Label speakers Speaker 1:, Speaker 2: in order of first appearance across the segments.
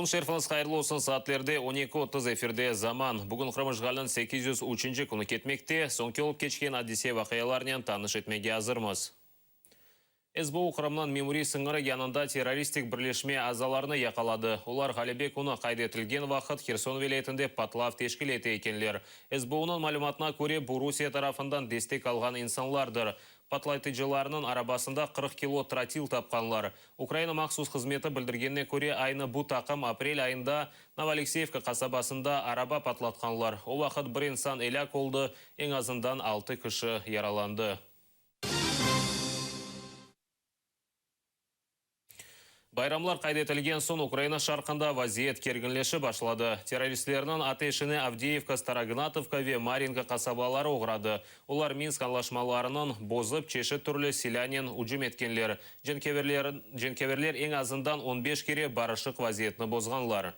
Speaker 1: Күн шерфіңіз қайырлы olsun, саатлерде 12:30 эфирде заман. Бүгін қырмыжғалын 803 күні кетмекте, соңки олып кечкен Одиссей вақияларынан таныш етмеге азырмыз. СБУ құрамынан мемори сыңыры янында террористик бірлешме азаларыны яқалады. Олар Ғалибек ұны қайды етілген вақыт Херсон велетінде патлав тешкіл еті екенлер. СБУ-нын малуматына көре Бурусия тарафындан дестек алған инсанлардыр. Патлайтыжыларының арабасында 40 кило тротил тапқанлар. Украина мақсус қызметі білдіргеніне көре айны бұл тақым апрель айында Новоалексеевка қасабасында араба патлатқанлар. О вақыт бір инсан эляк олды, ең азындан 6 кіші яраланды. Байрамлар қайдетілген соң Украина шарқында вазиет кергінлеші башлады. Террористлерінің атешіні Авдеевка, Старогнатовка ве Маринка қасабалары оғырады. Олар Минск анлашмаларының бозып чеші түрлі селянин ұжым еткенлер. Женкеверлер ең азындан 15 кере барышық вазиетні бозғанлар.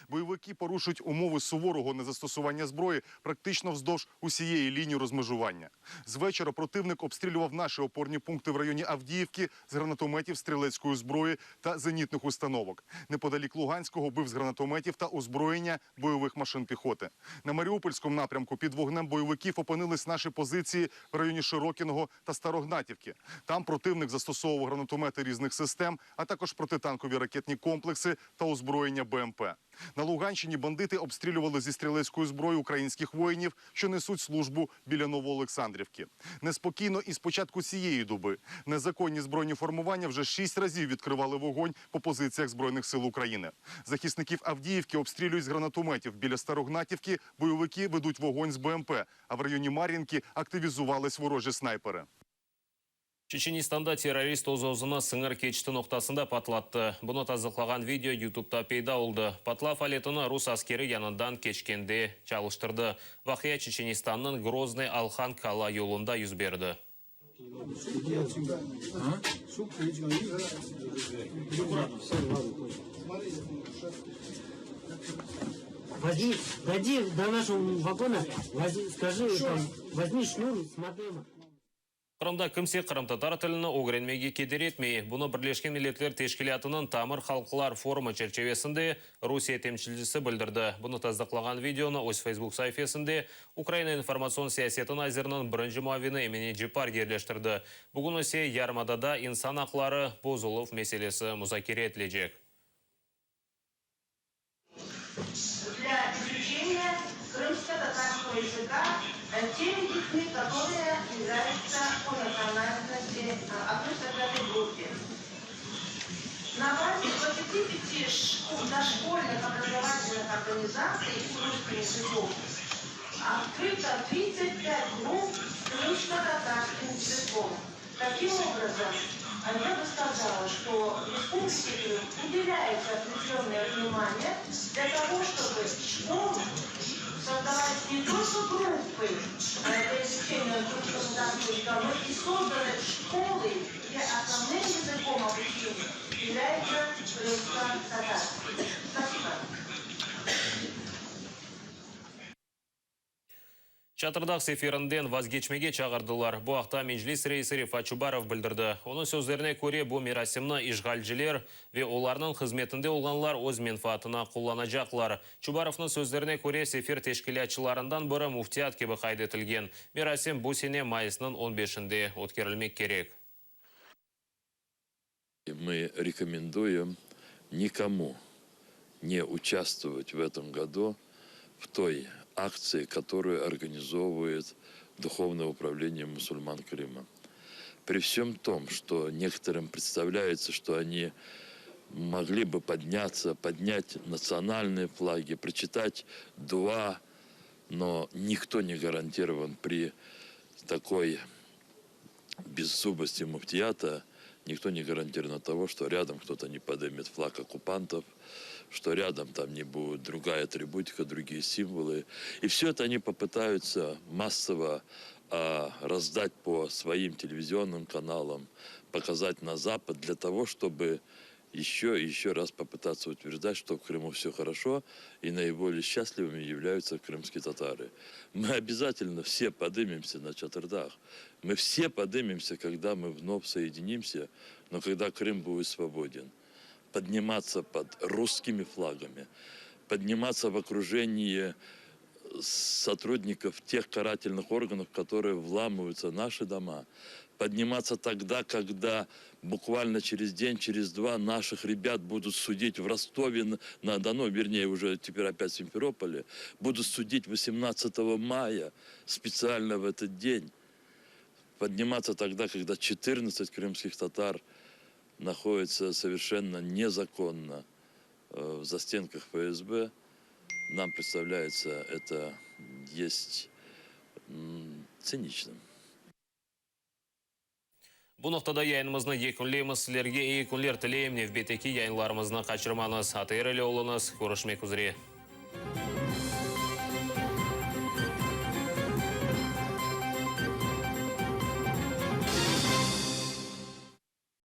Speaker 2: Бойовики порушують умови суворого незастосування зброї практично вздовж усієї лінії розмежування. З вечора противник обстрілював наші опорні пункти в районі Авдіївки з гранатометів, стрілецької зброї та зенітних установок. Неподалік Луганського бив з гранатометів та озброєння бойових машин піхоти. На Маріупольському напрямку під вогнем бойовиків опинились наші позиції в районі Широкіного та Старогнатівки. Там противник застосовував гранатомети різних систем, а також протитанкові ракетні комплекси та озброєння БМП. На Луганщині бандити обстрілювали зі стрілецької зброї українських воїнів, що несуть службу біля Новоолександрівки. Неспокійно і з початку цієї доби незаконні збройні формування вже 6 разів відкривали вогонь по позиціях Збройних сил України. Захисників Авдіївки обстрілюють з гранатометів. Біля Старогнатівки бойовики ведуть вогонь з БМП, а в районі Мар'їнки активізувались ворожі снайпери.
Speaker 1: Чеченистанда террорист оз-озына сыңыр кечті ноқтасында патлатты. Бұны тазықлаған видео YouTube-та пейда олды. Патлав алетіні рус аскері янындан кечкенде чалыштырды. Вақия Чеченистанның Грозный Алхан Кала yolunda yüz berdi.
Speaker 3: Дойди до нашего вагона, скажи, возьми шнур с модема.
Speaker 1: Қырымда кімсе қырымтатар тіліні оғыренмеге кедер етмей. Бұны Бірлешкен Миллетлер Тешкілятының Тамыр Халқылар форумы черчевесінде Русия темчілдісі білдірді. Бұны таздықлаған видеоны өз Facebook сайфесінде Украина информацион сиясетін азерінің бірінші муавины емені Джипар ерлештірді. Бүгін өсе Ярмадада инсан ақлары Бозулов меселесі музакире етілежек.
Speaker 4: Для изучения крымско-татарского языка теми детьми, которые являются по национальности относятся к этой группе. На базе 25 дошкольных образовательных организаций с русским языком открыто 35 групп с крымско-татарским языком. Таким образом, я бы сказала, что в республике Крым уделяется определенное внимание для того, чтобы школы создавать не только группы для изучения крымско-татарского языка, но и созданы школы, где основным языком обучения является крымско-татарский. Спасибо.
Speaker 1: Чатырдақ сеферінден вазгечмеге чағырдылар. Бұл ақта Менжлис рейсі Рифат Чубаров білдірді. Оның сөздеріне көре бұл мерасимны ишғалжілер ве оларының қызметінде олғанлар өз менфаатына қолланажақлар. Чубаровның сөздеріне көре сефер тешкілятшыларынан бірі муфтият кебі қайдетілген. Мерасим бұл сене майысының 15-інде өткерілмек керек.
Speaker 5: Мы рекомендуем никому не участвовать в этом году в той акции, которую организовывает Духовное управление мусульман Крыма. При всем том, что некоторым представляется, что они могли бы подняться, поднять национальные флаги, прочитать дуа, но никто не гарантирован при такой беззубости муфтията, никто не гарантирован того, что рядом кто-то не поднимет флаг оккупантов, что рядом там не будет другая атрибутика, другие символы. И все это они попытаются массово раздать по своим телевизионным каналам, показать на Запад для того, чтобы еще и еще раз попытаться утверждать, что в Крыму все хорошо и наиболее счастливыми являются крымские татары. Мы обязательно все поднимемся на Чатырдах. Мы все поднимемся, когда мы вновь соединимся, но когда Крым будет свободен. подниматься под русскими флагами, подниматься в окружении сотрудников тех карательных органов, которые вламываются в наши дома, подниматься тогда, когда буквально через день, через два наших ребят будут судить в Ростове-на-Дону, вернее, уже теперь опять в Симферополе, будут судить 18 мая, специально в этот день. Подниматься тогда, когда 14 крымских татар находятся совершенно незаконно в застенках ФСБ, нам представляется это есть циничным.
Speaker 1: Бұл нұқтада яйынымызны екінлейміз, сілерге екінлер тілейім, невбетекі яйынларымызны қачырмаңыз, атайыр әлі олыңыз, көрішмек үзіре.